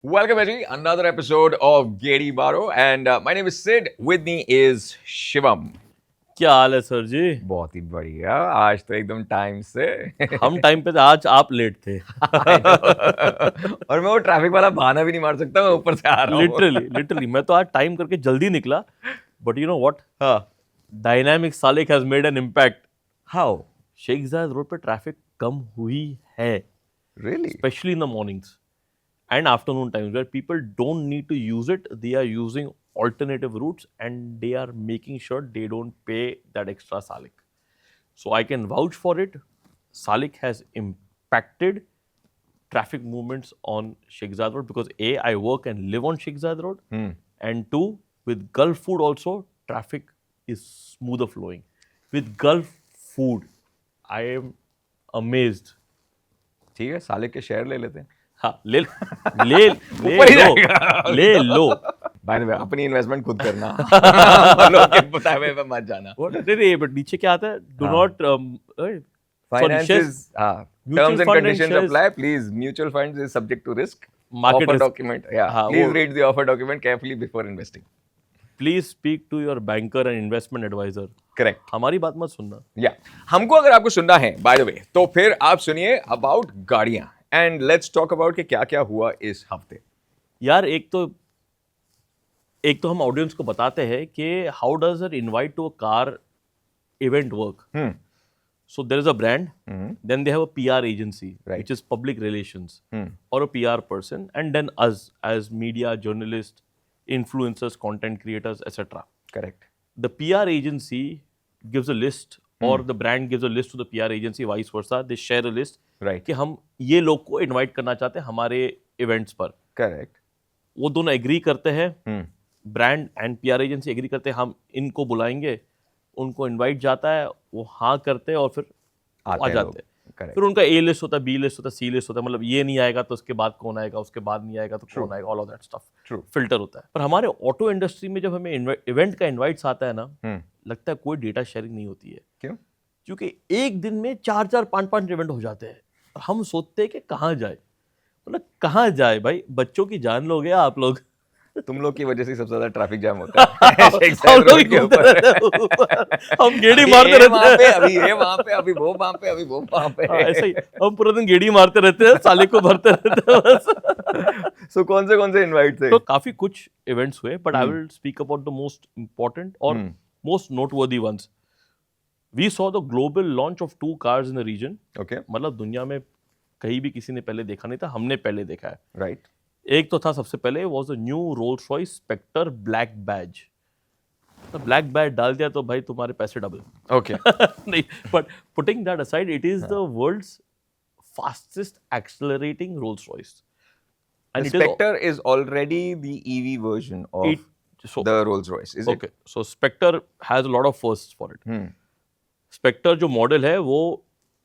Welcome, Eddie. Another episode of Gedi Baro, and my name is Sid. With me is Shivam. क्या हाल है sir जी? बहुत ही बढ़िया. आज तो एकदम टाइम से. हम टाइम पे थे, आज आप लेट थे. और मैं वो ट्रैफिक वाला बहाना भी नहीं मार सकता. मैं ऊपर से आ रहा हूँ. लिटरली मैं तो आज टाइम करके जल्दी निकला. बट यू नो व्हाट, हाँ. Dynamic Salik has made an impact. How? Sheikh Zayed road पे ट्रैफिक कम हुई है, Really? especially in the mornings and afternoon times where people don't need to use it. They are using alternative routes and they are making sure they don't pay that extra salik. So I can vouch for it. Salik has impacted traffic movements on Sheikh Zayed Road because A, I work and live on Sheikh Zayed Road, and two, with Gulf food also, traffic is smoother flowing. With Gulf food, I am amazed. ठीक है, साले के share ले लेते हैं. हाँ, ले ले ऊपर ही लो, जाएगा. ले लो. By the way, अपनी इन्वेस्टमेंट खुद करना. लोग के बताए हुए पे मत जाना. What? नहीं, but नीचे क्या आता है? Do हाँ. not Finances, Mutual terms and fund and conditions shares. apply. Please, mutual funds is subject to risk. Market Offer risk. document. Yeah. हाँ, Please वो- read the offer document carefully before investing. Please speak to your banker and investment advisor. Correct. हमारी बात मत सुनना. या हमको अगर आपको सुनना है बाय द वे तो फिर आप सुनिए अबाउट गाड़ियां एंड लेट्स टॉक अबाउट कि क्या क्या हुआ इस हफ्ते. यार एक तो हम ऑडियंस को बताते हैं कि how does an invite to a car event work. So there is a brand, then they have a PR agency, Right. which is public relations, or a PR person, and then us as media, journalists, influencers, content creators, etc. Correct. The PR agency gives a list, or the brand gives a list to the PR agency, vice versa. They share a list right. कि हम ये लोग को invite करना चाहते हैं हमारे events पर. करेक्ट. वो दोनों एग्री करते हैं, brand and PR agency agree करते हैं, हम इनको बुलाएंगे, उनको इनवाइट जाता है, वो हाँ करते हैं और फिर आ आते हैं जाते लोग. हैं. करेक्ट. फिर उनका A लिस्ट होता है, B लिस्ट होता है, C लिस्ट होता है. मतलब ये नहीं आएगा तो उसके बाद कौन आएगा, उसके बाद नहीं आएगा तो कौन आएगा, all of that stuff True. Filter होता है. पर हमारे ऑटो इंडस्ट्री में जब हमें इवेंट का इनवाइट्स आता है ना, लगता है कोई डेटा शेयरिंग नहीं होती है. क्यों? क्योंकि एक दिन में 4-4, 5-5 इवेंट हो जाते हैं और हम सोचते हैं कि कहाँ जाए. मतलब कहाँ जाए भाई, बच्चों की जान लोगे आप लोग. तुम लोग की वजह से सबसे ज्यादा ट्रैफिक जाम होता है. शेख हम जायद लोग रोड ही के घूमते ऊपर. रहते हैं ऊपर. हम गेड़ी अभी मारते ये वहाँ रहते पे, हैं. अभी ये वहाँ पे, अभी वो वहाँ पे, अभी वो वहाँ पे. हाँ, ऐसा ही हम पूरा दिन गेड़ी मारते रहते हैं, साले को भरते रहते हैं बस. सो कौन से इनवाइट थे? तो काफी कुछ इवेंट्स हुए, but I will speak about the most important और most noteworthy ones. We saw the global launch of 2 cars in the region. Okay. मतलब दुनिया में कहीं भी किसी ने पहले देखा नहीं था, हमने पहले देखा है. राइट. एक तो था सबसे पहले, was the new Rolls Royce Spectre black badge. तो ब्लैक बैज डाल दिया तो भाई तुम्हारे पैसे डबल. ओके. नहीं, but putting that aside, it is the world's fastest accelerating Rolls Royce. The Spectre is already the EV version of the Rolls-Royce, is it? Okay, so Spectre has a lot of firsts for it. Spectre जो model है वो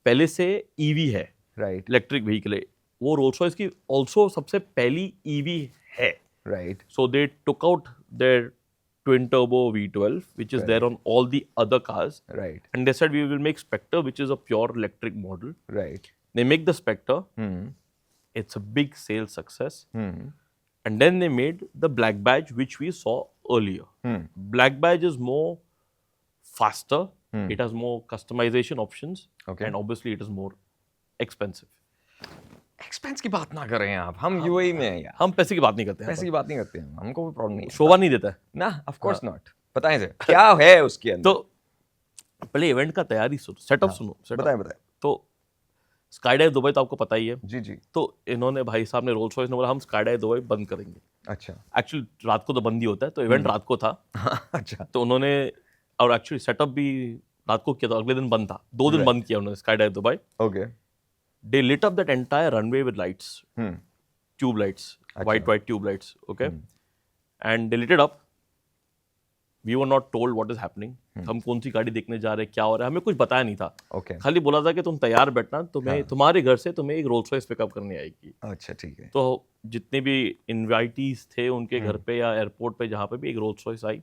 पहले से EV है, Right. Electric vehicle है. वो Rolls Royce की also सबसे पहली EV है. Right. So they took out their twin turbo V12, which is there on all the other cars, Right. and they said we will make Spectre, which is a pure electric model. Right. They make the Spectre. It's a big sales success. And then they made the Black Badge, which we saw earlier. Black Badge is more faster. It has more customization options. Okay. And obviously it is more expensive. Expense की बात ना करें आप. हम UAE में हैं यार. हम पैसे की बात नहीं करते हैं. पैसे की बात नहीं करते हैं. हमको कोई प्रॉब्लम नहीं है. शोभा नहीं देता है. ना, ऑफ कोर्स नॉट. बताएं सर क्या है उसके अंदर. तो पहले इवेंट का तैयारी सुनो, सेटअप सुनो. बताएं. तो स्काई डाइव दुबई तो आपको पता ही है. जी जी. तो इन्होंने, भाई साहब ने, रोल्स रॉयस ने बोला हम स्काई डाइव दुबई बंद करेंगे. अच्छा. एक्चुअली रात को तो बंद ही होता है, तो इवेंट रात को था. अच्छा. तो उन्होंने, और एक्चुअली सेटअप भी रात को किया था, अगले दिन बंद था. 2 दिन बंद किया उन्होंने sky dive Dubai. Okay. They lit up that entire runway with lights, tube lights, white tube lights, okay? And they lit it up. We were not told what is happening. हम कौन सी गाड़ी देखने जा रहे हैं, क्या हो रहा है, हमें कुछ बताया नहीं था. ओके. खाली बोला था कि तुम तैयार बैठना, तुम्हारे घर से तुम्हें एक रोल्स रॉयस पिकअप करने आएगी. अच्छा, ठीक है. तो जितने भी इनवाइटीज थे उनके घर पे या एयरपोर्ट पे, जहाँ पे भी एक रोल्स रॉयस आई,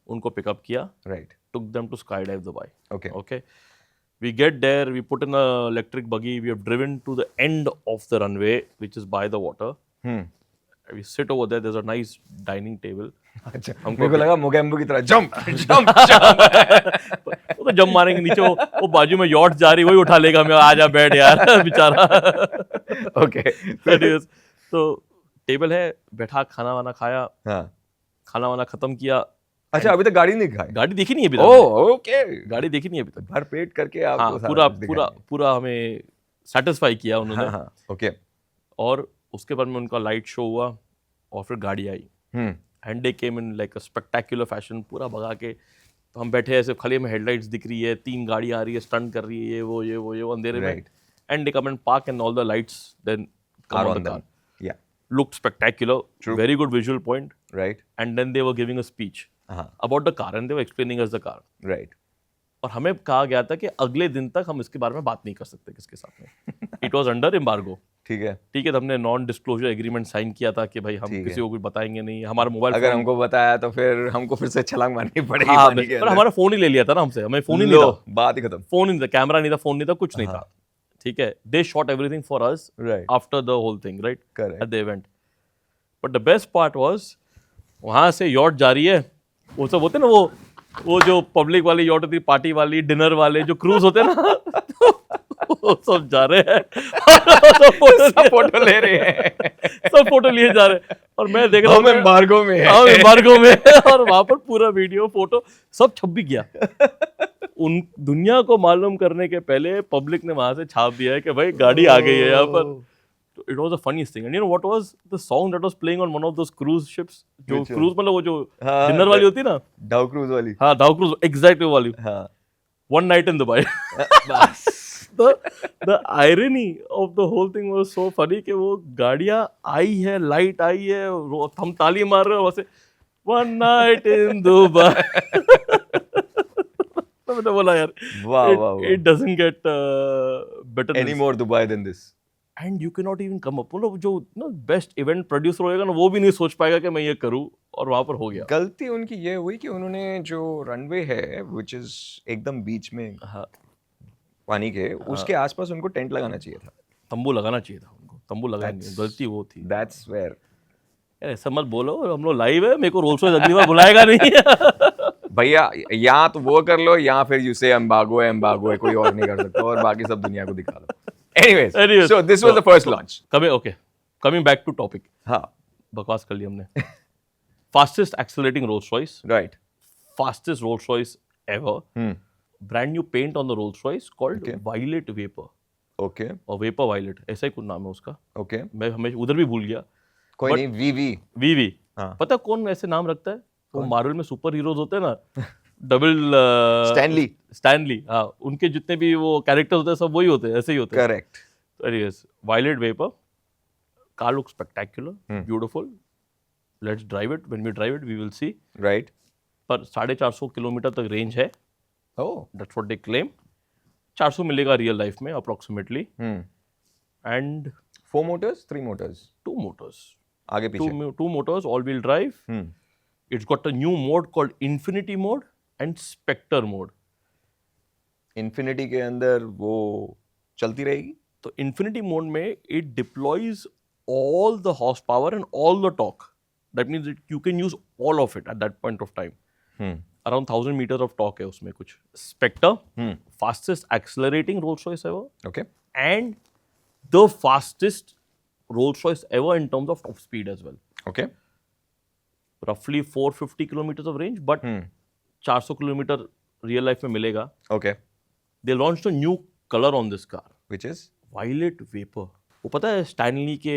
उनको पिकअप किया. Right. Took them to skydive Dubai. Okay. Okay. We get there, we put in an electric buggy, we have driven to the end of the runway, which is by the water. We sit over there. There's a nice dining table. अच्छा, मेरे को लगा मोगेम्बो की तरह jump jump jump वो तो jump मारेंगे नीचे, वो बाजू में यॉट जा रही, वही उठा लेगा, मैं आजा बैठ यार बेचारा। ओके Anyways, तो टेबल है, बैठा, खाना वाना खाया, हाँ खाना वाना खत्म किया। अच्छा अभी तक गाड़ी नहीं खाई गाड़ी देखी नहीं अभी तक, ओह ओके गाड़ी देखी नहीं अभी तक। भर पेट करके आपको हाँ, सारा पूरा कुछ पूरा दिखाएंगे। पूरा हमें सेटिस्फाई किया उन्होंने। हाँ हाँ ओके और उसके बाद में उनका लाइट शो हुआ और फिर गाड़ी आई hmm and they came in like a spectacular fashion, पूरा भगा के। तो हम बैठे ऐसे, खाली में हेडलाइट्स दिख रही है, 3 गाड़ी आ रही है, स्टंट कर रही है, ये वो अंधेरे में, Right. And they come and park and all the lights then Are come on on the them. Car. Yeah, Looked spectacular, True. very good visual point, right. and then they were giving a speech हाँ, about the car and they were explaining us the car. right. और हमें कहा गया था कि अगले दिन तक हम इसके बारे में बात नहीं कर सकते किसके साथ में। It was under embargo. ठीक है। ठीक है, तो हमने नॉन डिस्क्लोजर एग्रीमेंट साइन किया था कि भाई हम ठीक है। किसी को कुछ बताएंगे नहीं, हमारा मोबाइल अगर हमको बताया तो फिर हमको फिर से छलांग मारनी पड़ेगी हाँ, पानी के पर अंदर। हमारा फोन ही ले लिया था ना हमसे, हमें फोन ही नहीं लो, था, बात ही खत्म। फोन ही नहीं था, कैमरा नहीं था, फोन नहीं था, कुछ नहीं हाँ। था। ठीक है, they shot everything for us Right. After the whole thing, right, Correct. At the event. But the best part was, वहां से यॉट जा रही है, वो सब होते हैं ना, वो जो पब्लिक वाली यॉट होती है, पार्टी वाली, डिनर वाले जो क्रूज होते हैं ना, वो सब जा रहे हैं, सब फोटो ले रहे हैं। सब फोटो लिए जा रहे हैं, और मैं देख रहा हम एम्बार्गो में हैं। हाँ, एम्बार्गो में है, और वहां पर पूरा वीडियो फोटो सब छप भी गया। उन दुनिया को मालूम करने के पहले पब्लिक ने वहां से छाप दिया है कि भाई गाड़ी आ गई है यहाँ पर। It was a funny thing, and you know what was the song that was playing on one of those cruise ships, जो Which one? क्रूज मतलब वो जो हाँ, डिनर वाली होती है ना, डाउ क्रूज वाली। हाँ, दाव क्रूज, एग्जैक्टली वाली, हाँ। One night in Dubai. बस। the irony of the whole thing was so funny कि वो गाड़ियाँ आई है, लाइट आई है, हम ताली मार रहे हैं वैसे, वन नाइट इन दुबई। तो मैंने बोला यार, वाह, वाह, वाह। it doesn't get better than Any this. more Dubai than this? And you cannot even come up, मतलब जो ना बेस्ट इवेंट प्रोड्यूसर होएगा ना, वो भी नहीं सोच पाएगा कि मैं ये करूँ, और वहां पर हो गया। गलती उनकी ये हुई कि उन्होंने जो रनवे है which is एकदम बीच में हाँ, पानी के उसके आसपास उनको टेंट लगाना चाहिए था। तंबू लगाना चाहिए था उनको, तंबू लगाएंगे, गलती वो थी। That's where यार ऐसा मत बोलो, हम लोग लाइव है, मेरे को रोल्स रॉयस अगली बार बुलाएगा नहीं। भैया या तो वो कर लो या फिर यू से एम्बार्गो है, कोई और नहीं कर सकता, और बाकी सब दुनिया को दिखा दो। Anyways, Anyways, so this was the first launch. Coming back to topic, हाँ, बकवास कर लिया हमने। Fastest accelerating Rolls Royce, right. Fastest Rolls Royce ever, Hmm. Brand new paint on the Rolls Royce called Okay. Violet vapour, Okay, और vapour violet ऐसा ही कुछ नाम है उसका, okay. मैं हमेशा उधर भी भूल गया। कोई But- नहीं, वीवी। वीवी, हाँ। पता है कौन ऐसे नाम रखता है? वो कौन? मार्वल में सुपर हीरोज होते हैं ना, डबल स्टैनली, हाँ, उनके जितने भी वो कैरेक्टर्स होते हैं सब वही होते हैं, ऐसे ही होते हैं। Correct. Anyways, Violet Vapor, car looks spectacular, Hmm. beautiful. Let's drive it. When we drive it, we will see. Right. पर 450 किलोमीटर तक रेंज है, Oh. that's what they claim. 400 मिलेगा रियल लाइफ में approximately, Hmm. and 4 motors, 3 motors. 2 motors, आगे पीछे। two motors, all-wheel drive. Hmm. It's got a new mode called Infinity mode and Spectre mode. Infinity के अंदर वो चलती रहेगी। तो Infinity mode में it deploys all the horsepower and all the torque. That means you can use all of it at that point of time. Hmm. Around 1000 meters of torque है उसमें कुछ। Spectre, Hmm. fastest accelerating Rolls Royce ever, Okay. and the fastest Rolls Royce ever in terms of top speed as well. Okay. Roughly 450 kilometers of range, but Hmm. 400 kilometer real life में मिलेगा। Okay. They launched a new color on this car, Which is? Violet Vapor. वो पता है Stanley के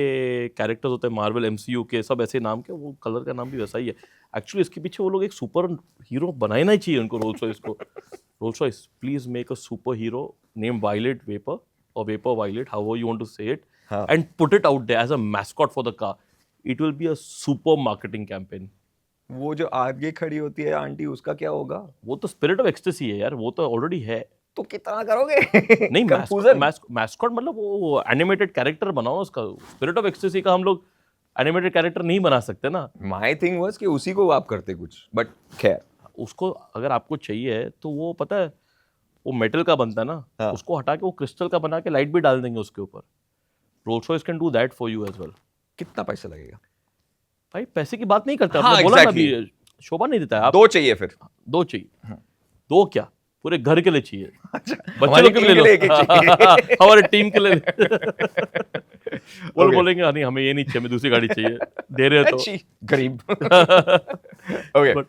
characters होते हैं Marvel MCU के, सब ऐसे नाम के, वो कलर का नाम भी वैसा ही है। एक्चुअली इसके पीछे वो लोग एक सुपर हीरो बनाना ही चाहिए उनको, रोल्स रॉयस को। Rolls Royce, please make a superhero name violet vapour, और vapour violet, how you want to say it, हाँ। And put it out there as a mascot for the car. It will be a super marketing campaign. वो जो आगे खड़ी होती है aunty, उसका क्या होगा? वो तो स्पिरिट ऑफ एक्सटेसी है यार, वो तो ऑलरेडी है। तो कितना करोगे? नहीं, Confusion. मैस्कॉट मतलब वो एनिमेटेड कैरेक्टर बनाओ उसका। स्पिरिट ऑफ एक्सटेसी का हम लोग एनिमेटेड कैरेक्टर नहीं बना सकते ना। My thing was कि उसी को आप करते कुछ, बट खैर। उसको अगर आपको चाहिए तो वो पता है, वो मेटल का बनता है ना, हाँ। उसको हटा के वो क्रिस्टल का बना के लाइट भी डाल देंगे उसके ऊपर। Rolls Royce can do that for you as well. कितना पैसा लगेगा? भाई पैसे की बात नहीं करते, हाँ, आपने बोला ना exactly. अभी, शोभा नहीं देता है आप। दो चाहिए फिर। दो चाहिए, दो क्या, पूरे घर के लिए चाहिए, अच्छा, बच्चे हमारी लोग के टीम लिए के लो, लिए एक एक चाहिए। हमारे टीम के लिए वो Okay. बोलेंगे हाँ नहीं हमें ये नहीं चाहिए, हमें दूसरी गाड़ी चाहिए, दे रहे हो तो। अच्छी, गरीब। Okay. But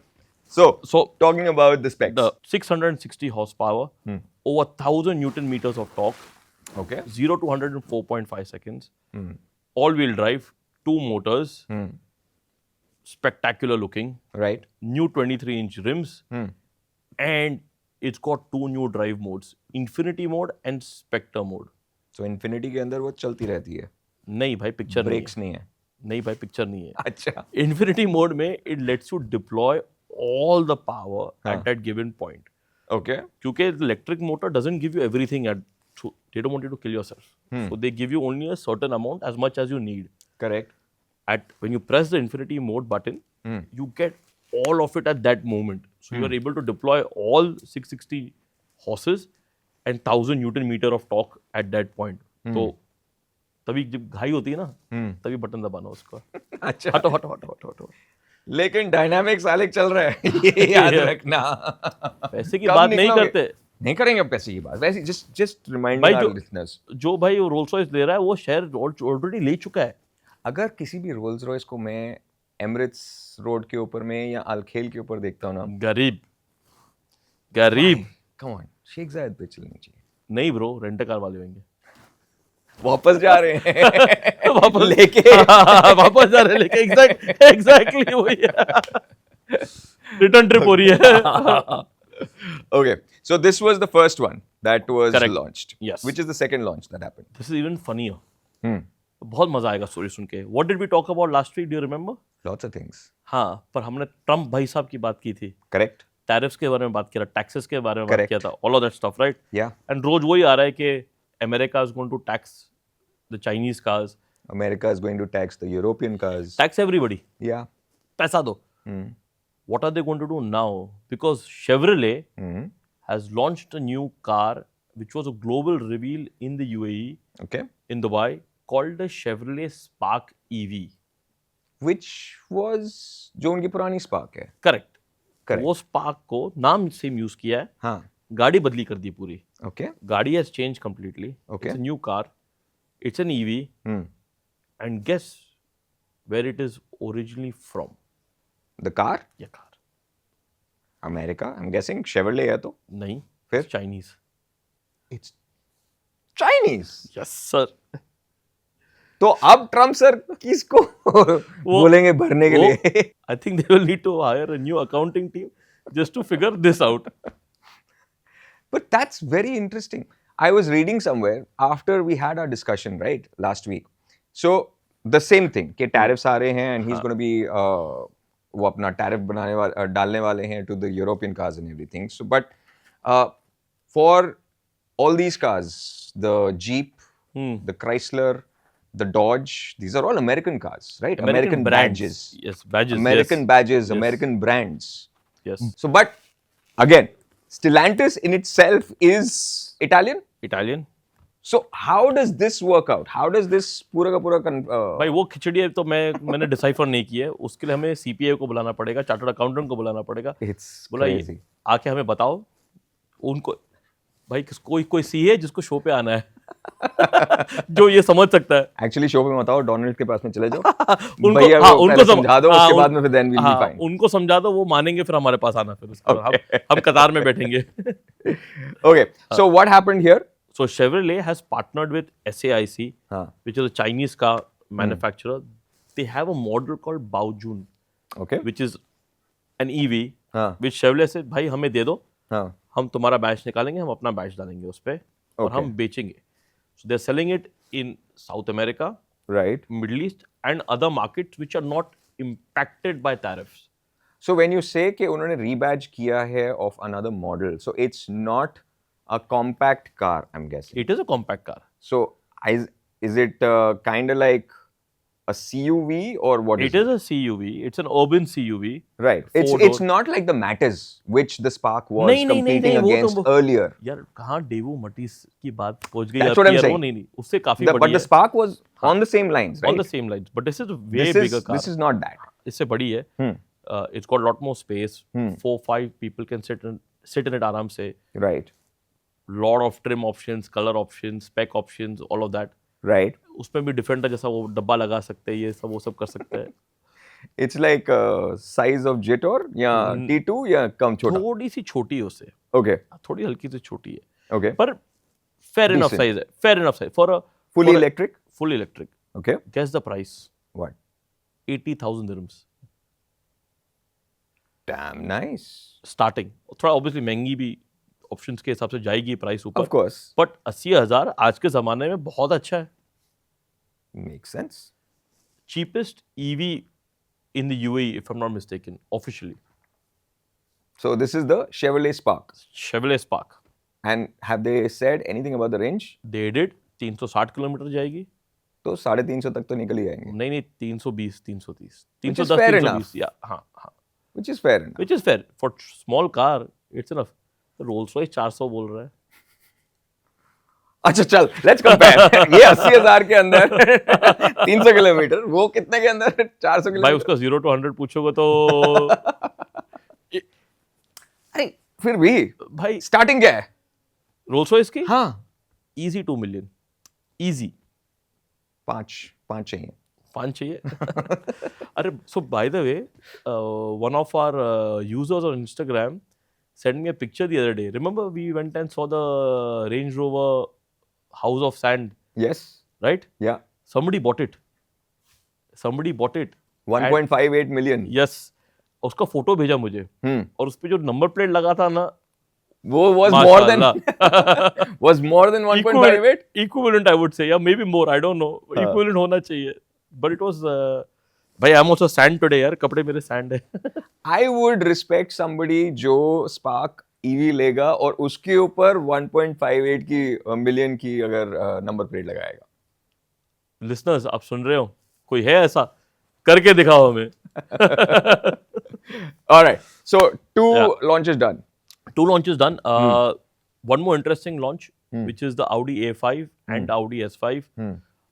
So talking about the specs. the 660 horsepower, over 1000 Newton meters of torque, Okay. 0 to 100 in 4.5 seconds, all-wheel drive, two motors, spectacular looking, Right. new 23-inch rims, and it's got two new drive modes, Infinity mode and Spectre mode. So Infinity के अंदर वो चलती रहती है, नहीं भाई picture नहीं breaks नहीं है। है, नहीं भाई पिक्चर नहीं है। अच्छा। Infinity mode में it lets you deploy all the power at that given point. Okay. क्योंकि electric motor doesn't give you everything at, they don't want you to kill yourself. So they give you only a certain amount, as much as you need. Correct. When you press the Infinity mode button, you get all of it at that moment. So you are able to deploy all 660 horses and 1000 Newton meter of torque at that point. तो तभी जब घाई होती है ना, तभी button दबाना उसका। अच्छा। हटो हटो हटो हटो हटो। लेकिन डायनामिक्स आलेख चल रहा है, ये याद रखना। पैसे की कब बात नहीं निकलोगे? करते। नहीं करेंगे पैसे की बात, वैसे जस्ट रिमाइंडिंग भाई आवर लिसनर्स। जो भाई रोल्स रॉयस ले रहा है वो शेयर ऑलरेडी ले चुका है। अगर किसी भी रोल्स रॉयस को मैं एमिरेट्स रोड के ऊपर में या अल-खेल के ऊपर देखता हूँ ना, गरीब गरीब। कम ऑन, शेख जायद पे चलनी चाहिए। नहीं ब्रो, रेंट कार वाले होंगे। वापस जा रहे हैं वापस लेके। वापस जा रहे हैं लेके, एग्जैक्टली वही है, रिटर्न ट्रिप हो रही है। Okay, so this was the first one that was Correct. launched. Yes. Which is the second launch that happened? This is even funnier. Hmm. बहुत मजा आएगा स्टोरी सुन के। What did we talk about last week, do you remember? Lots of things. हाँ, पर हमने Trump भाई साहब की बात की थी, Correct? टैरिफ्स के बारे में बात किया, टैक्सेस के बारे में बात Correct. किया था, all of that stuff, right? Yeah. And रोज वही आ रहा है कि America is going to tax the Chinese cars, America is going to tax the European cars. Tax everybody, Yeah. पैसा दो। Hmm. What are they going to do now? Because Chevrolet Hmm. has launched a new car which was a global reveal in the UAE, Okay. in Dubai, called the Chevrolet Spark EV. Which was जो उनकी पुरानी Spark है. Correct. Correct. वो Spark को नाम same use किया है, हाँ. गाड़ी बदली कर दी पूरी। Okay. गाड़ी has changed completely. Okay. It's a new car. It's an EV. Hmm. And guess where it is originally from? The car? ये car America. I'm guessing Chevrolet है तो. नहीं, फिर? Chinese. It's Chinese. Yes sir. तो अब Trump sir किसको बोलेंगे भरने के लिए? I think they will need to hire a new accounting team just to figure this out. But that's very interesting. I was reading somewhere after we had our discussion, right, last week. So the same thing कि tariffs आ रहे हैं and he's going to be वो अपना tariff बनाने वाले डालने वाले हैं to the European cars and everything. So but for all these cars, the Jeep, the Chrysler, the Dodge, these are all American cars, right? American brands. badges. Yes, badges. American yes. badges, Yes. American brands. Yes. So, but again, Stellantis in itself is Italian. Italian. So, how does this work out? How does this पूरा का पूरा भाई वो खिचड़ी है तो मैंने decipher नहीं की है, उसके लिए हमें सीपीए को बुलाना पड़ेगा, चार्टर्ड अकाउंटेंट को बुलाना पड़ेगा। It's बुलाइए, crazy. आके हमें बताओ उनको। भाई कोई सी है जिसको शो पे आना है जो ये समझ सकता है। Actually, शो पे बताओ, डोनाल्ड के पास में चले जाओ। उनको भैया हाँ, को उनको पहले समझा दो, उसके बाद में फिर then we'll be fine. उनको समझा दो, वो मानेंगे, फिर हमारे पास आना, फिर उसके बाद हम कतार में बैठेंगे। Okay, so what happened here? So Chevrolet has partnered with SAIC, which is a Chinese car manufacturer. They have a model called Baojun, Okay. which is an EV, हाँ. which Chevrolet से भाई हमें दे दो, हाँ. हम तुम्हारा बैच निकालेंगे, हम अपना बैच डालेंगे उस पे और हम बेचेंगे. So they're selling it in South America, Right. Middle East, and other markets which are not impacted by tariffs. So when you say कि उन्होंने rebadge किया है of another model, so it's not a compact car, I'm guessing. It is a compact car. So is it kind of like a CUV or what It is a CUV. It's an urban CUV. Right. It's not like the Matis, which the Spark was नहीं, competing वो against तो earlier. यार कहाँ Daewoo मटीस की बात पहुंच गई That's आपकी what I'm यार, वो saying. नहीं उससे काफी But बड़ी the है. Spark was on the same lines, right? On the same lines, but this is a way this bigger is car. this is not that. इससे बड़ी है. It's got a lot more space. 4-5 people can sit in it आराम से. Right. Lot of trim options, color options, spec options, all of that. Right. उसमें भी different है, जैसा वो डब्बा लगा सकते हैं, ये सब वो सब कर सकते हैं. It's like size of Jitor या T2 या कम छोटा. थोड़ी सी छोटी है उससे. Okay. थोड़ी हल्की सी छोटी है. Okay. पर fair enough Decent. size है. Fair enough size for a Fully electric. Fully electric. Okay. Guess the price. What? 80,000 dirhams. Damn nice. Starting. थोड़ा obviously महंगी भी ऑप्शंस के हिसाब से जाएगी प्राइस ऊपर. Of course. बट 80,000 आज के ज़माने में बहुत अच्छा है. Makes sense. Cheapest EV in the UAE, if I'm not mistaken, officially. So this is the Chevrolet Spark. Chevrolet Spark. And have they said anything about the range? They did 360 kilometre जाएगी. तो 350 तक तो निकल ही जाएंगे. नहीं 320 330 Which is 310 fair 320 enough. या हाँ. Which is fair enough. Which is fair for small car. It's enough. Rolls Royce 400 बोल रहा है. अच्छा चल लेट्स कंपेयर. ये 80,000 के अंदर 300 किलोमीटर, वो कितने के अंदर 400 भाई किलोमीटर. उसका 0 to 100 पूछोगे तो अरे फिर भी भाई स्टार्टिंग क्या है? रोल्स रॉयस की हाँ इजी 2 million. इजी पाँच चाहिए. 5 चाहिए. अरे so by the way one of our users on Instagram sent me a picture the other day. Remember we went and saw the Range Rover House of Sand, Yes. right? Yeah. Somebody bought it. 1.58 million. Yes. उसका photo भेजा मुझे हम्म. और उस पे जो number plate लगा था ना, वो was more than was more than 1.58. Equivalent I would say, yeah, maybe more, I don't know. Equivalent होना चाहिए. But it was भाई I'm also sand today यार, कपड़े मेरे sand है. I would respect somebody जो Spark EV लेगा और उसके ऊपर 1.58 की मिलियन की अगर नंबर प्लेट लगाएगा. Listeners, आप सुन रहे हो? कोई है ऐसा? करके दिखाओ हमें. All right. So two Yeah. launches done. 2 launches done. One more interesting launch, which is the Audi A5 and Audi S5.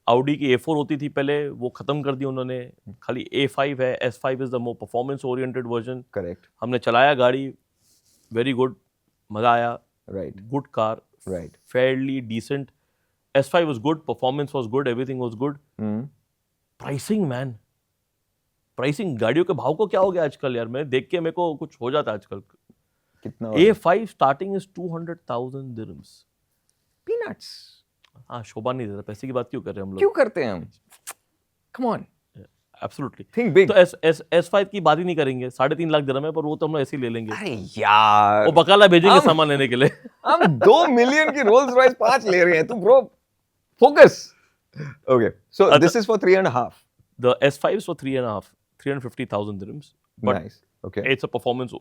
Audi की A4 होती थी पहले, वो खत्म कर दी उन्होंने. खाली A5 है. S5 is the more performance oriented version. Correct. हमने चलाया गाड़ी, very good, मजा आया. Right. Good car, Right. fairly decent. S5 was good, performance was good, everything was good. Pricing man, pricing गाड़ियों के भाव को क्या हो गया आजकल यार? मैं देख के मेरे को कुछ हो जाता है आजकल. कितना? A5 starting is 200,000 dirhams. Peanuts. हाँ, शोभा नहीं देता. पैसे की बात क्यों कर रहे हैं हम लोग? क्यों करते हैं हम? Come on. Absolutely. Think big. तो S5 की बात ही नहीं करेंगे. 3.5 लाख दिरहम है, पर वो तो हम लोग ऐसे ही ले लेंगे. अरे यार. वो बकाला भेजेंगे सामान लेने के लिए. हम 2 मिलियन की रोल्स रॉयस 5 ले रहे हैं. तू bro focus. Okay. So this is for 3.5. The S5 is for 3.5, 350,000 dirhams. But Nice. Okay. it's a performance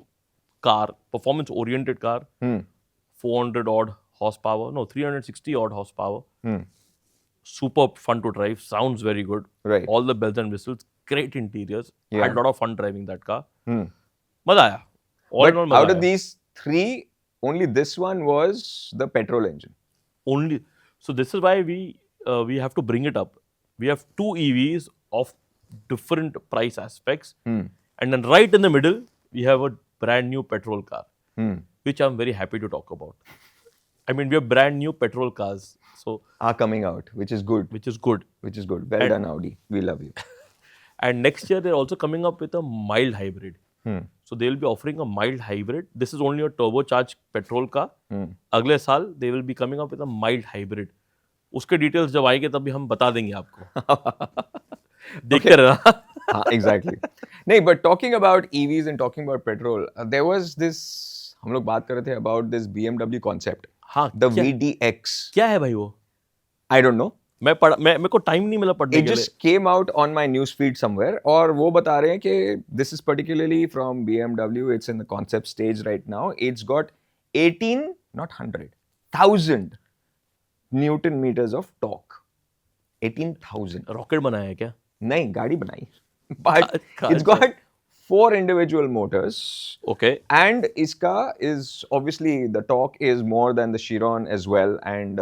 car, performance oriented car. 400 odd horsepower, no, 360 odd horsepower. Super fun to drive, sounds very good. Right. All the bells and whistles, great interiors. Yeah. Had a lot of fun driving that car. मजा आया. All in all, But मजा out of आया. these 3, only this one was the petrol engine. Only, so this is why we have to bring it up. We have 2 EVs of different price aspects, and then right in the middle we have a brand new petrol car, which I'm very happy to talk about. I mean, we have brand new petrol cars, so Are coming out, which is good. which is good. Which is good. Well done, Audi. We love you. And next year they're also coming up with a mild hybrid. So they'll be offering a mild hybrid. This is only a turbocharged petrol car. अगले साल they will be coming up with a mild hybrid. उसके details जब आएंगे तब भी हम बता देंगे आपको. देखते रहना. Exactly. नहीं, but talking about EVs and talking about petrol, there was this, हम लोग बात कर रहे थे about this BMW concept. हाँ, The क्या, VDX. क्या है भाई वो? I don't know. मेरे को टाइम नहीं मिला पढ़ने It के लिए. just came out on my news feed somewhere और वो बता रहे हैं कि this is particularly from BMW. It's in the concept stage right now. It's got 18, not 100, 1,000 Newton meters of torque. 18,000. Rocket बनाया है क्या? नहीं, गाड़ी बनाई. But car it's got 4 individual motors. Okay. And iska is obviously the torque is more than the Chiron as well. And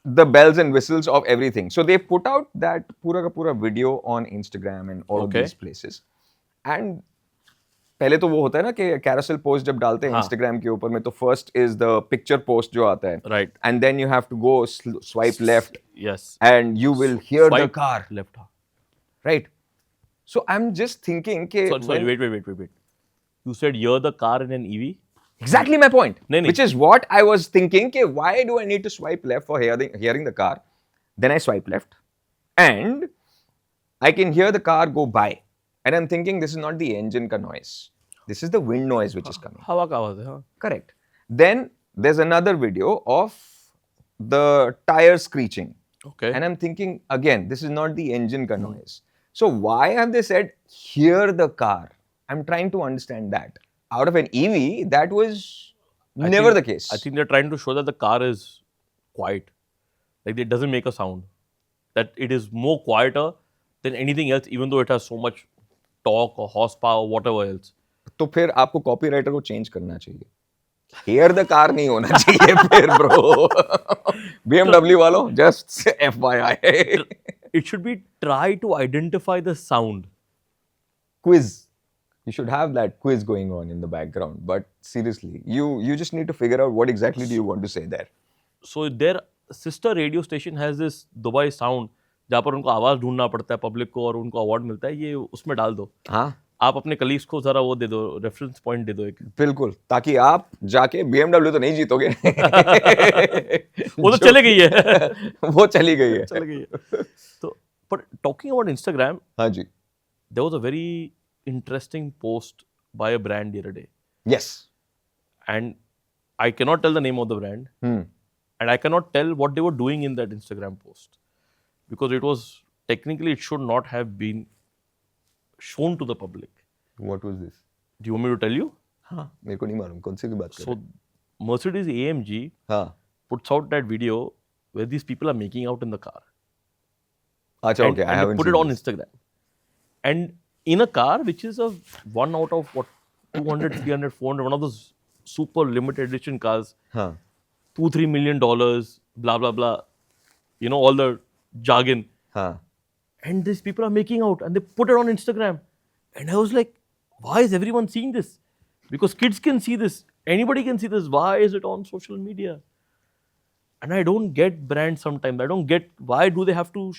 the bells and whistles of everything. So they put out that pura ka pura video on Instagram and all of Okay. these places. And पहले तो वो होता है ना कि carousel post जब डालते हैं हाँ. Instagram के ऊपर में तो first is the picture post जो आता है. Right. And then you have to go swipe left Yes. and you will hear the Swipe car. left. हाँ. Right. So I'm just thinking कि Sorry, wait. You said you're the car in an EV? Exactly my point. नहीं. Which is what I was thinking कि why do I need to swipe left for hearing the car? Then I swipe left and I can hear the car go by. And I'm thinking this is not the engine ka noise. This is the wind noise which is coming. हवा का आवाज है. हाँ. Correct. Then there's another video of the tire screeching. Okay. And I'm thinking again, this is not the engine ka noise. So why have they said hear the car? I'm trying to understand that. Out of an EV, that was never the case. I think they're trying to show that the car is quiet. Like it doesn't make a sound. That it is more quieter than anything else, even though it has so much torque or horsepower or whatever else. तो फिर आपको copywriter को change करना चाहिए. Hear the car नहीं होना चाहिए फिर bro. BMW वालों, just FYI. It should be try to identify the sound. Quiz. You should have that quiz going on in the background. But seriously, you just need to figure out what exactly do you want to say there. So their sister radio station has this Dubai sound जहाँ पर उनको आवाज ढूंढना पड़ता है public को और उनको अवार्ड मिलता है. ये उसमें डाल दो. हाँ. आप अपने कलीग्स को जरा वो दे दो, रेफरेंस पॉइंट दे दो एक. बिल्कुल, ताकि आप जाके BMW तो नहीं जीतोगे. वो तो चले गई है. वो चली गई है. चली गई है. तो but talking about Instagram, हाँ जी. there was a very interesting post by a brand the other day, Yes. and I cannot tell the name of the brand, and I cannot tell what they were doing in that Instagram post because it was technically it should not have been shown to the public. What was this? Do you want me to tell you? हाँ, मेरे को नहीं मालूम कौन सी की बात कर रहे So Mercedes AMG हैं. हाँ. puts out that video where these people are making out in the car. अच्छा, And, okay. I and they haven't put seen it on this. Instagram. And in a car which is a one out of what 200, 300, 400, one of those super limited edition cars, हाँ. $2-3 million, blah blah blah, you know, all the jargon. हाँ. And these people are making out and they put it on Instagram. And I was like, why is everyone seeing this? Because kids can see this, anybody can see this. Why is it on social media? And I don't get brands sometimes. I don't get why do they have to.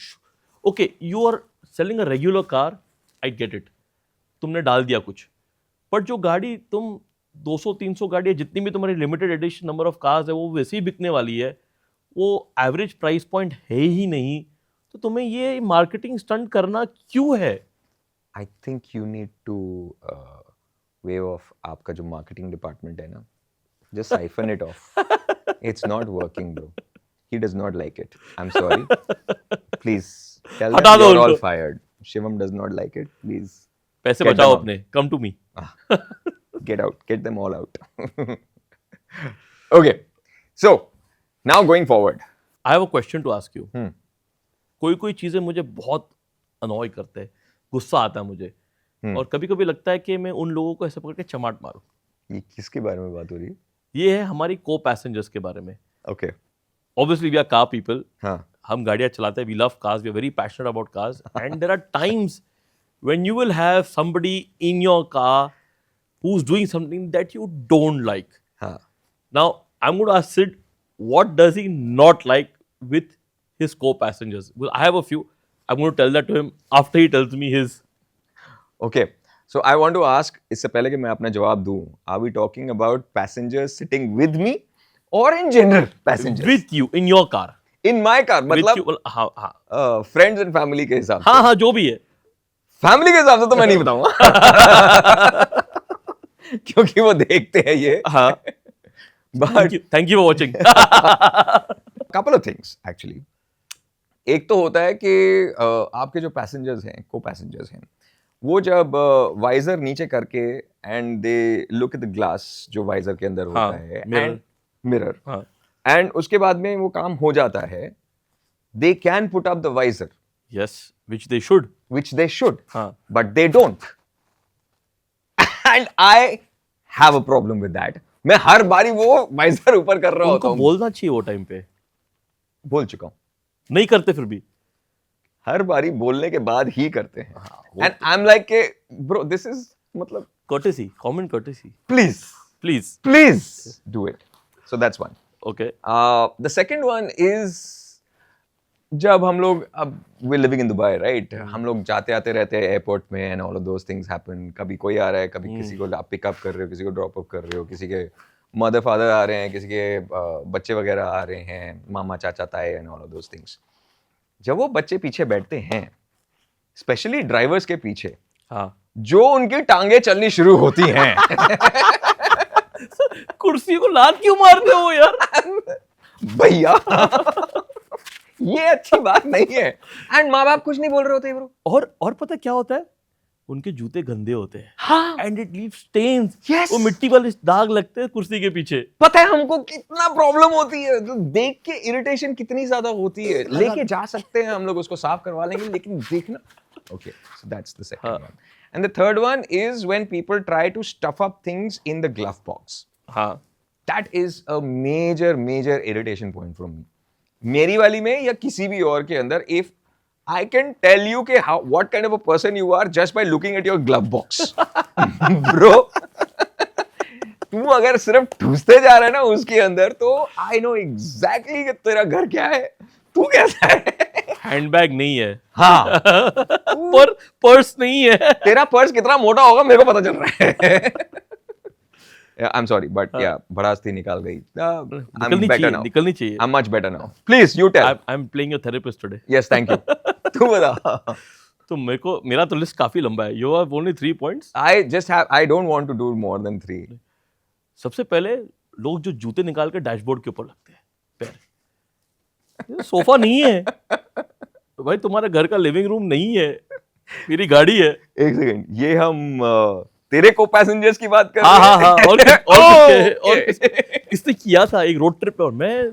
Okay, you are selling a regular car, I get it. तुमने डाल दिया कुछ. But जो गाड़ी तुम 200-300 गाड़ियाँ जितनी भी तुम्हारी limited edition number of cars है वो वैसे ही बिकने वाली है. वो एवरेज प्राइस पॉइंट है ही नहीं. तो तुम्हें ये मार्केटिंग स्टंट करना क्यों है? I think you need to wave off आपका जो marketing department है ना, just siphon it off. It's not working, bro. He does not like it. I'm sorry. Please tell them हटा दो you're all उनको. fired. Shivam does not like it. Please पैसे Get बचाओ them out. अपने. Come to me. get out. Get them all out. Okay. So now going forward. I have a question to ask you. Hmm. कोई चीज़ें मुझे बहुत अनॉय करते हैं, गुस्सा आता है मुझे. और कभी कभी लगता है कि मैं उन लोगों को ऐसे पकड़ के चमाट मारूं. ये किसके बारे में बात हो रही है? ये है हमारी को पैसेंजर्स के बारे में. Okay. Obviously we are car people. हाँ. हम गाड़ियाँ चलाते हैं. We love cars. We are very passionate about cars. And there are times when you will have somebody in your car who's doing something that you don't like. हाँ. Now I'm going to ask Sid, what does he not like with his co-passengers? Well, I have a few. I'm going to tell that to him after he tells me his. Okay. So I want to ask, इससे पहले कि मैं अपना जवाब दूं, are we talking about passengers sitting with me or in general passengers? With you in your car. In my car, With you. मतलब Well, हाँ friends and family के हिसाब से. हाँ जो भी है. Family के हिसाब से तो मैं नहीं बताऊंगा. क्योंकि वो देखते हैं ये. हाँ. But Thank you for watching. couple of things actually. एक तो होता है कि आपके जो पैसेंजर्स हैं, को पैसेंजर्स हैं, वो जब वाइजर नीचे करके and they look at the glass जो वाइजर के अंदर होता हाँ, है mirror. एंड मिरर हाँ. एंड उसके बाद में वो काम हो जाता है, they can put up the visor Yes, which they should. Which they should हाँ. But they don't and I have a problem with that. मैं हर बारी वो वाइजर ऊपर कर रहा होता उनको हूँ. बोलना चाहिए वो टाइम पे. बोल चुका हूँ, नहीं करते फिर भी। हर बारी बोलने के बाद ही करते हैं। हाँ, एंड आई एम लाइक के ब्रो दिस इज मतलब courtesy, common courtesy, please please. Do it. So that's one. Okay. The second one is जब हम लोग अब we living in Dubai right, हम लोग जाते आते रहते हैं एयरपोर्ट में and all of those things happen. कभी कोई आ रहा है, कभी किसी को आप पिकअप कर रहे हो, किसी को ड्रॉप अप कर रहे हो, किसी के मदर फादर आ रहे हैं, किसी के बच्चे वगैरह आ रहे हैं, मामा चाचा ताए and all of those things. जब वो बच्चे पीछे बैठते हैं, स्पेशली ड्राइवर्स के पीछे, हाँ, जो उनकी टांगे चलनी शुरू होती हैं कुर्सी को लात क्यों मारते हो यार? भैया ये अच्छी बात नहीं है। एंड माँ बाप कुछ नहीं बोल रहे होते ब्रो। और पता क्या होता है, उनके जूते गंदे होते हैं हाँ, and it leaves stains. Yes. वो मिट्टी वाले दाग लगते हैं कुर्सी के पीछे। पता है हमको कितना प्रॉब्लम होती है, तो देख के इरिटेशन कितनी ज्यादा होती है। लेके जा सकते हैं हम लोग, उसको साफ करवा लेंगे, लेकिन देखना। Okay, so that's the second one. And the third one is when people try to stuff up things in the glove box. हाँ, that is a major irritation point from me. मेरी वाली में या किसी भी और के अंदर, if I can tell you कि how what kind of a person you are just by looking at your glove box, bro. तू अगर सिर्फ ठूसते जा रहा है ना उसके अंदर, तो I know exactly कि तेरा घर क्या है, तू कैसा है। हैंडबैग नहीं है, हाँ, पर पर्स नहीं है। तेरा पर्स कितना मोटा होगा मेरे को पता चल रहा है। I'm sorry, but yeah, भड़ास निकाल गई। I'm better now. निकलनी चाहिए। I'm much better now. Please, you tell. I'm playing your therapist today. Yes, thank you. तू बता। तो मेरा तो लिस्ट काफी लंबा है। You have only 3 points. I don't want to do more than 3. सबसे पहले लोग जो जूते निकाल के डैशबोर्ड के ऊपर लगते हैं पैर। ये सोफा नहीं है तो भाई, तुम्हारे घर का लिविंग रूम नहीं है, मेरी गाड़ी है। एक सेकंड, ये हम तेरे को पैसेंजर्स की बात कर हाँ रहे हाँ हैं। हाँ, और किसने किया था एक रोड ट्रिप पे, और मैं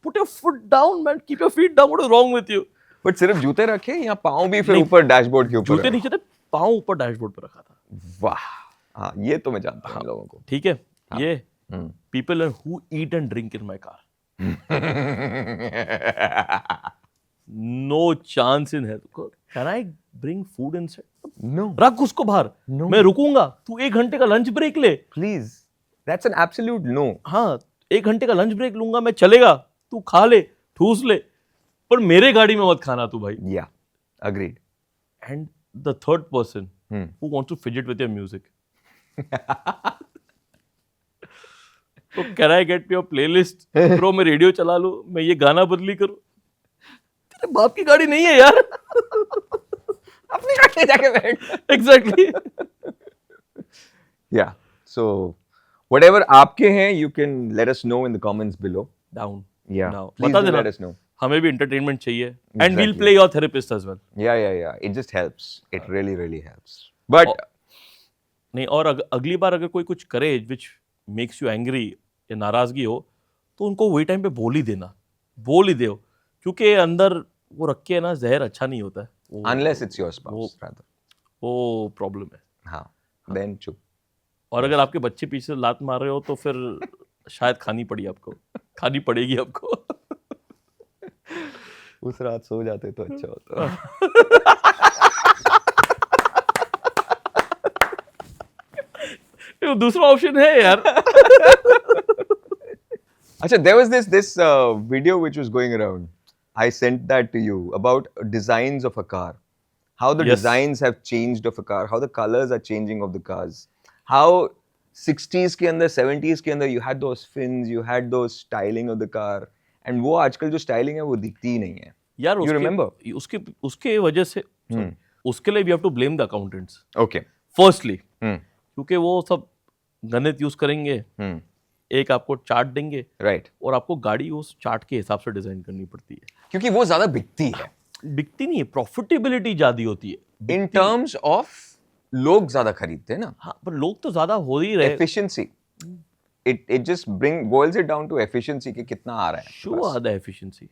put your foot down man, keep your feet down, what is wrong with you. But सिर्फ जूते रखे या पाँव भी फिर नहीं, ऊपर डैशबोर्ड के ऊपर? जूते नीचे थे, पाँव ऊपर डैशबोर्ड पे रखा था। वाह, हाँ ये तो मैं जानता हूँ लोगों को। ठीक है, ये people who eat and drink in my car, no chance in है। Can I bring food inside? No, रख उसको बाहर। No. मैं रुकूंगा, तू 1 घंटे का लंच ब्रेक ले। Please, that's an absolute no. हाँ, 1 घंटे का लंच ब्रेक लूंगा मैं, चलेगा, तू खा ले, ठूस ले, पर मेरे गाड़ी में मत खाना तू भाई। Yeah, agreed. And the third person who wants to fidget with your music, तो can I get your playlist bro? मैं रेडियो चला लूं, मैं ये गाना बदली करूं? तेरे बाप की गाड़ी नहीं है यार। अपनी गाड़ी जाके बैठ। एग्जैक्टली। या, सो व्हाटएवर आपके हैं, you can let us know in the comments below. Down. Yeah, Now, please बता do देना, let us know. हमें भी एंटरटेनमेंट चाहिए, and we'll Exactly. Play your therapist as well. Yeah. It just helps. It really helps. But नहीं, और अगली बार अगर कोई कुछ करे विच मेक्स यू एंग्री या नाराजगी हो, तो उनको वही टाइम पे बोल ही देना, बोल ही दो, क्योंकि अंदर वो रख के ना जहर अच्छा नहीं होता है। unless it's your spouse, rather. वो प्रॉब्लम है। हाँ, then चुप। और अगर आपके बच्चे पीछे से लात मार रहे हो तो फिर शायद खानी पड़ेगी आपको। उस रात सो जाते तो अच्छा होता। ये दूसरा ऑप्शन है यार। अच्छा, there was this video which was going around. I sent that to you about designs of a car. How the Yes. designs have changed of a car, how the colors are changing of the cars. How 60s के अंदर, 70s के अंदर you had those fins, you had those styling of the car. And वो आजकल जो styling है वो दिखती ही नहीं है। यार You remember? उसके वजह से उसके लिए we have to blame the accountants Okay. Firstly, Hmm. क्योंकि वो सब गणित यूज करेंगे, Hmm. एक आपको चार्ट देंगे Right. और आपको गाड़ी उस चार्ट के हिसाब से डिजाइन करनी पड़ती है। क्योंकि वो ज्यादा बिकती है। बिकती नहीं है, प्रॉफिटेबिलिटी ज्यादा होती है। In terms of लोग ज्यादा खरीदते हैं ना। हाँ, पर लोग तो ज्यादा हो ही रहे। Efficiency. It just boils it down to efficiency कि कितना आ रहा है। Show are the efficiency,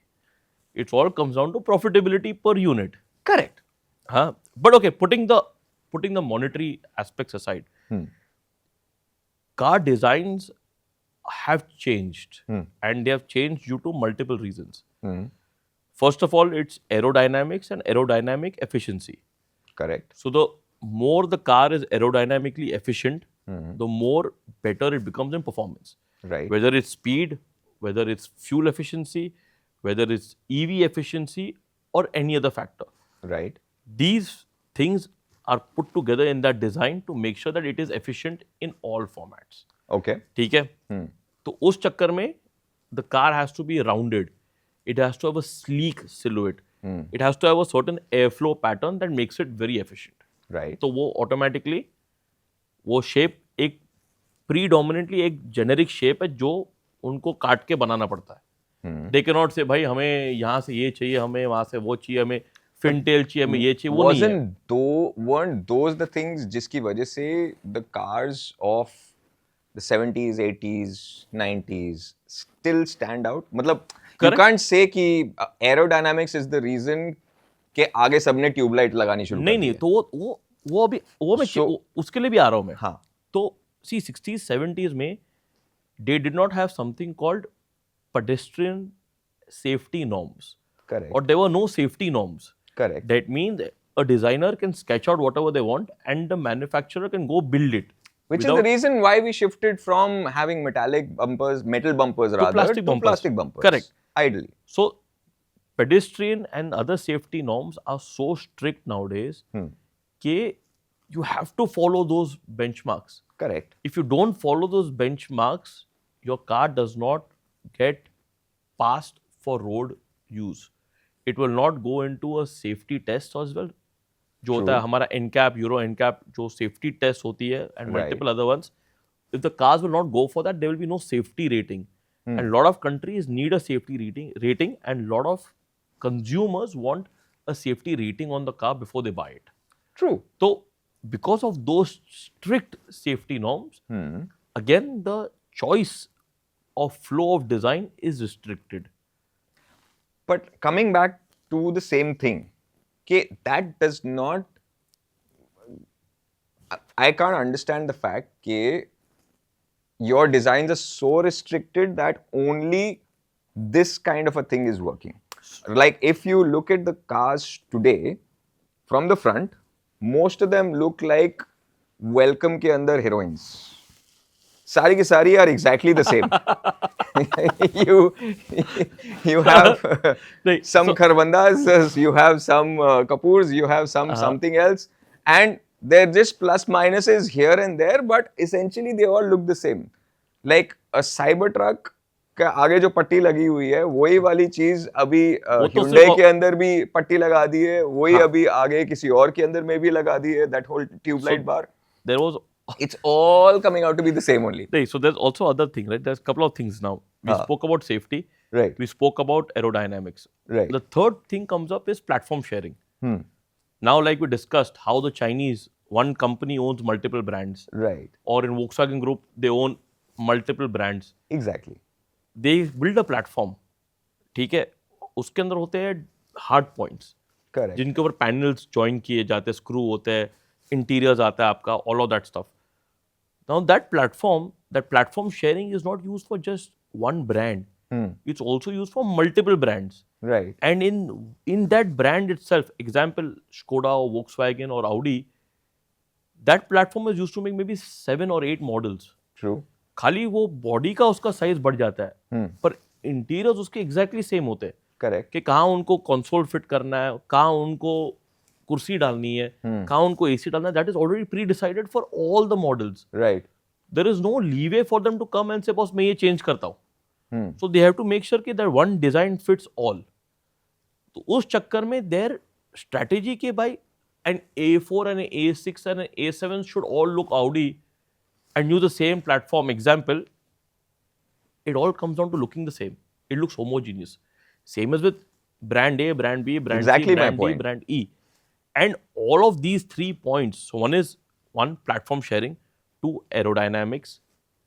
it's all comes down to profitability per unit. Correct. हाँ, but okay, putting the monetary aspects aside, car designs have changed and they have changed due to multiple reasons. Hmm. First of all, it's aerodynamics and aerodynamic efficiency. Correct. So the more the car is aerodynamically efficient, Hmm. the more better it becomes in performance. Right. Whether it's speed, whether it's fuel efficiency, whether it's EV efficiency, or any other factor. Right. These things are put together in that design to make sure that it is efficient in all formats. Okay. ठीक है? Hmm. तो उस चक्कर में the car has to be rounded. It has to have a sleek silhouette. Hmm. It has to have a certain airflow pattern that makes it very efficient. Right. तो वो automatically वो shape एक predominantly एक generic shape है जो उनको काट के बनाना पड़ता है. दे कैन नॉट से भाई हमें यहाँ से ये चाहिए, हमें वहाँ से वो चाहिए, हमें फिन टेल चाहिए, हमें ये चाहिए, वो नहीं है. weren't those the things जिसकी वजह से the cars of the 70s, 80s, 90s still stand out? मतलब you Correct. can't say कि aerodynamics is the reason कि आगे सबने ट्यूबलाइट लगानी शुरू नहीं कर नहीं दी है. तो वो अभी वो मैं So- उसके लिए भी आ रहा हूँ मैं. हाँ. तो सी 60s 70s में they did not have something called pedestrian safety norms, Correct. or there were no safety norms. Correct. That means a designer can sketch out whatever they want and the manufacturer can go build it. Which is without- the reason why we shifted from having metal bumpers rather, plastic to bumpers. plastic bumpers. Correct. Ideally. So, pedestrian and other safety norms are so strict nowadays that you have to follow those benchmarks. Correct. If you don't follow those benchmarks, your car does not get passed for road use. It will not go into a safety test as well. जो होता है हमारा NCAP, Euro NCAP, जो safety test होती है and multiple other ones. If the cars will not go for that, there will be no safety rating. And a lot of countries need a safety rating, and a lot of consumers want a safety rating on the car before they buy it. True. So, because of those strict safety norms, again, the choice of flow of design is restricted. But coming back to the same thing, that does not. I can't understand the fact that your designs are so restricted that only this kind of a thing is working. Like if you look at the cars today, from the front, most of them look like Welcome ke andar heroines. Sari ki sari are exactly the same. you have Right, some so- Kharbandas, you have some Kapoors, you have some something else, and they're just plus minuses here and there, but essentially they all look the same. Like a Cybertruck का आगे जो पट्टी लगी हुई है वही वाली चीज अभी तो Hyundai सिर्फ- के अंदर भी पट्टी लगा दी है, वही अभी आगे किसी और के अंदर में भी लगा दी है, that whole tube light bar. There was It's all coming out to be the same only. Right, so there's also other things, right? There's a couple of things now. We spoke about safety. Right. We spoke about aerodynamics. Right. The third thing comes up is platform sharing. Now, like we discussed, how the Chinese, one company owns multiple brands. Right. Or in Volkswagen Group, they own multiple brands. Exactly. They build a platform. ठीक है? उसके अंदर होते हैं hard points. Correct. जिनके ऊपर panels join किए जाते हैं, स्क्रू होते हैं, इंटीरियर्स आता है आपका, all of that stuff. Now that platform sharing is not used for just one brand. It's also used for multiple brands. Right. And in that brand itself, example Skoda or Volkswagen or Audi, that platform is used to make maybe 7 or 8 models. True. खाली वो body का उसका size बढ़ जाता है, पर interiors उसके exactly same होते हैं. Correct. कि कहाँ उनको कंसोल फिट करना है, कहाँ उनको कुर्सी डालनी है, कहाँ उनको एसी डालना है, that is already pre decided for all the models. Right. There is no leeway for them to come and say boss मैं ये चेंज करता हूँ. So they have to make sure कि that one design fits all. तो उस चक्कर में there strategy के भाई an A4 and an A6 and an A7 should all look Audi and use the same platform. Example, it all comes down to looking the same. It looks homogeneous. Same as with brand A, brand B, brand Exactly C, my brand D, point. brand E. And all of these 3 points, so one, platform sharing, 2, aerodynamics,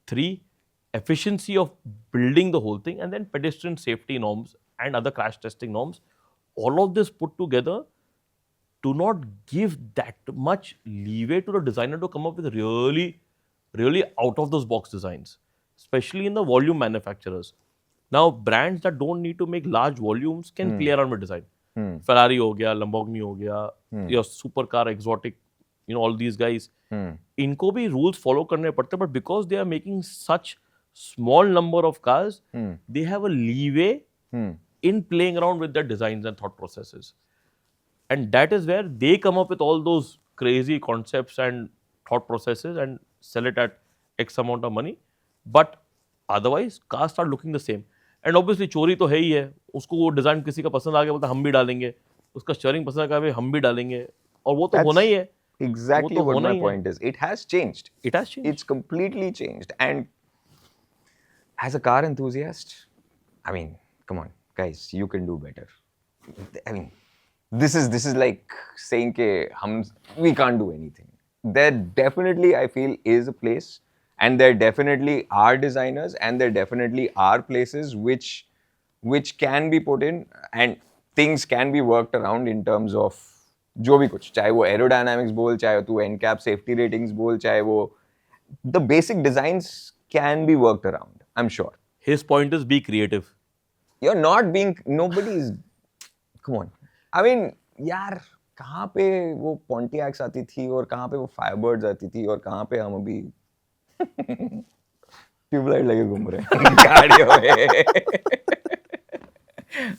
3, efficiency of building the whole thing, and then pedestrian safety norms and other crash testing norms. All of this put together do not give that much leeway to the designer to come up with really out of those box designs, especially in the volume manufacturers. Now brands that don't need to make large volumes can play around with design. Hmm. Ferrari हो गया, Lamborghini हो गया, या supercar, exotic, all these guys. इनको भी rules follow करने पड़ते हैं, but because they are making such small number of cars, they have a leeway in playing around with their designs and thought processes. And that is where they come up with all those crazy concepts and thought processes and sell it at X amount of money. But otherwise, cars start looking the same. And obviously, चोरी तो है ही है. उसको वो design किसी का पसंद आ गया, बोलता हम भी डालेंगे. उसका स्टीयरिंग पसंद आ गया, भाई हम भी डालेंगे. और वो तो होना ही है. Exactly वो तो what होना my ही है. point is. It has changed. It has changed. It's completely changed. And as a car enthusiast, I mean, come on, guys, you can do better. I mean, this is like saying we can't do anything. There definitely, I feel, is a place, and there definitely are designers, and there definitely are places which can be put in, and things can be worked around in terms of जो भी कुछ, चाहे वो aerodynamics बोल, चाहे तू NCAP safety ratings बोल, चाहे वो the basic designs can be worked around, I'm sure. His point is be creative. You're not being, nobody is, come on. I mean, यार कहाँ पे वो Pontiacs आती थी और कहाँ पे वो Firebirds आती थी और कहाँ पे हम अभी ट्यूबलाइट लगे घूम रहे हैं गाड़ियों में.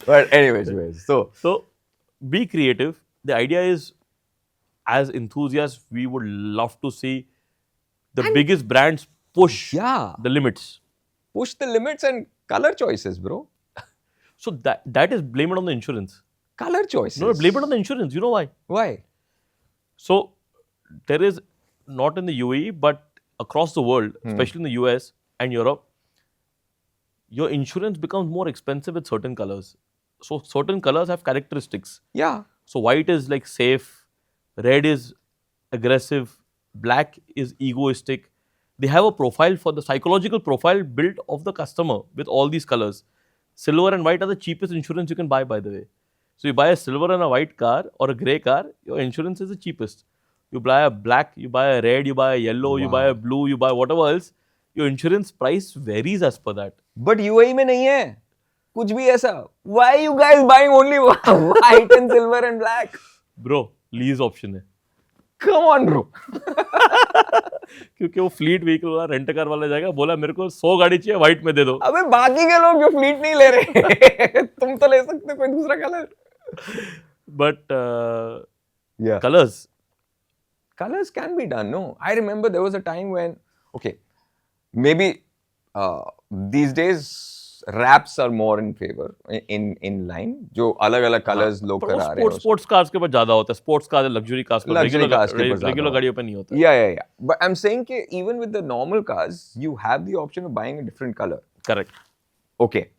But anyways, so be creative. The idea is, as enthusiasts, we would love to see the biggest brands push the limits. Push the limits and color choices, bro. So that is blame it on the insurance. Color choices. No, blame it on the insurance. You know why? Why? So there is, not in the UAE, but across the world, especially in the US and Europe, your insurance becomes more expensive with certain colors. So certain colors have characteristics. Yeah. So white is like safe, red is aggressive, black is egoistic. They have a profile for the psychological profile built of the customer with all these colors. Silver and white are the cheapest insurance you can buy, by the way. So you buy a silver and a white car or a grey car, your insurance is the cheapest. You buy a black, you buy a red, you buy a yellow, you buy a blue, you buy whatever else, your insurance price varies as per that. But UAE में नहीं है कुछ भी ऐसा. Why are you guys buying only white and silver and black? Bro, lease option है. Come on, bro. क्योंकि वो fleet vehicle वाला रेंट कार वाला जाएगा, बोला मेरे को 100 गाड़ी चाहिए, व्हाइट में दे दो. अबे बाकी के लोग जो फ्लीट नहीं ले रहे तुम तो ले सकते हो कोई दूसरा colour. But yeah, colors can be done. No, I remember there was a time when, okay, maybe these days wraps are more in favor in line. जो अलग अलग colors लोग करा रहे हैं. स्पोर्ट्स कार्स के पास ज्यादा होता है. स्पोर्ट्स कार लग्जरी कार्स पर, रेगुलर गाड़ियों पे नहीं होता. Yeah. But I'm saying कि even with the normal cars, you have the option of buying a different color. Correct. Okay.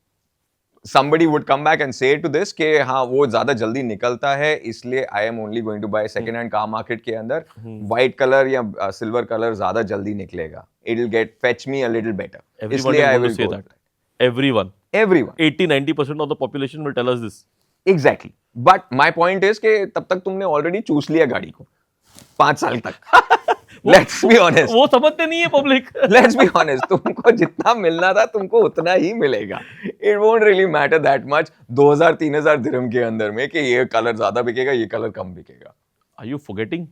Somebody would come back and say to this कि हाँ वो ज़्यादा जल्दी निकलता है इसलिए I am only going to buy second hand car market के अंदर white color या silver color ज़्यादा जल्दी निकलेगा. It'll fetch me a little better. Everyone is going to say that. Everyone. 80-90% of the population will tell us this. Exactly. But my point is कि तब तक तुमने already चूस लिया गाड़ी को 5 साल तक. Let's be honest. वो समझते नहीं है पब्लिक. Let's be honest. तुमको जितना मिलना था तुमको उतना ही मिलेगा. It won't really matter that much 2000-3000 दिरहम के अंदर में कि ये कलर ज्यादा बिकेगा, ये कलर कम बिकेगा. Are you forgetting?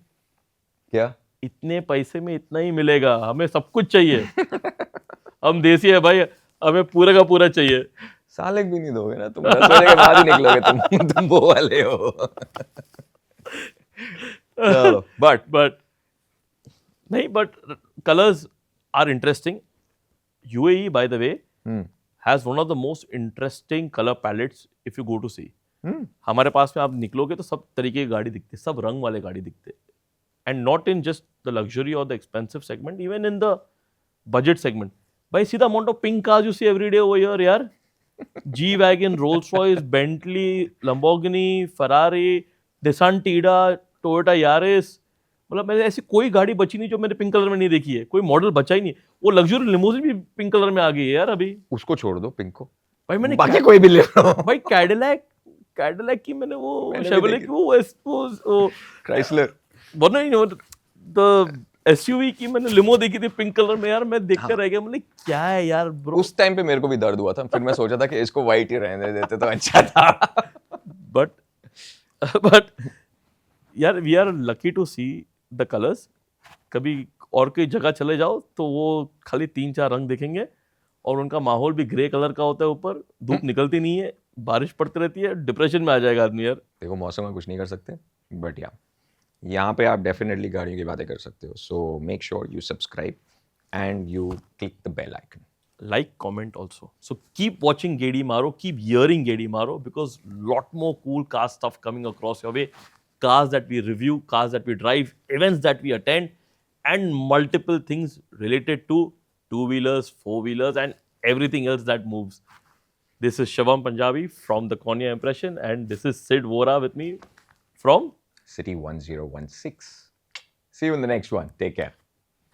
क्या? इतने पैसे में इतना ही मिलेगा. हमें सब कुछ चाहिए. हम देसी है भाई, हमें पूरा का पूरा चाहिए. सालक भी नहीं दोगे ना तुम. 10 बजे के बाद ही निकलोगे तुम वो वाले हो. But नहीं, but colors are interesting. UAE, by the way, has one of the most interesting color palettes if you go to see. हमारे पास में आप निकलोगे तो सब तरीके की गाड़ी दिखते, सब रंग वाले गाड़ी दिखते. And not in just the luxury or the expensive segment, even in the budget segment. भाई see the amount of pink cars you see every day over here, यार. G-Wagon, Rolls-Royce, Bentley, Lamborghini, Ferrari, Nissan Tiida, Toyota Yaris. मतलब मैंने ऐसी कोई गाड़ी बची नहीं जो मैंने पिंक कलर में नहीं देखी है. कोई मॉडल बचा ही नहीं. वो लग्जरी लिमोजिन भी पिंक कलर में आ गई है यार अभी. उसको छोड़ दो पिंक को. भाई मैंने बाकी कोई भी ले लो. भाई कैडिलैक की मैंने वो शेवरले की वो Chrysler. But no, the SUV की मैंने लिमो देखी थी पिंक कलर में यार, मैं देख कर रह गया, मैंने क्या है यार ब्रो. उस टाइम पे मेरे को भी दर्द हुआ था, फिर मैं सोचा था कि इसको व्हाइट ही रहने देते तो अच्छा था. But but यार we are lucky to see the colours. कभी और कोई जगह चले जाओ तो वो खाली 3-4 रंग दिखेंगे और उनका माहौल भी ग्रे कलर का होता है. ऊपर धूप निकलती नहीं है, बारिश पड़ती रहती है, डिप्रेशन में आ जाएगा आदमी यार. देखो मौसम में कुछ नहीं कर सकते, बट या यहाँ पे आप डेफिनेटली गाड़ियों की बातें कर सकते हो. So make sure you subscribe and you click the bell icon. Like, comment also. So keep watching Gedi Maro, keep hearing Gedi Maro, because lot more cool car stuff coming across your way. Cars that we review, cars that we drive, events that we attend, and multiple things related to two-wheelers, four-wheelers, and everything else that moves. This is Shivam Punjabi from the Konya Impression, and this is Sid Vora with me from City 1016. See you in the next one. Take care.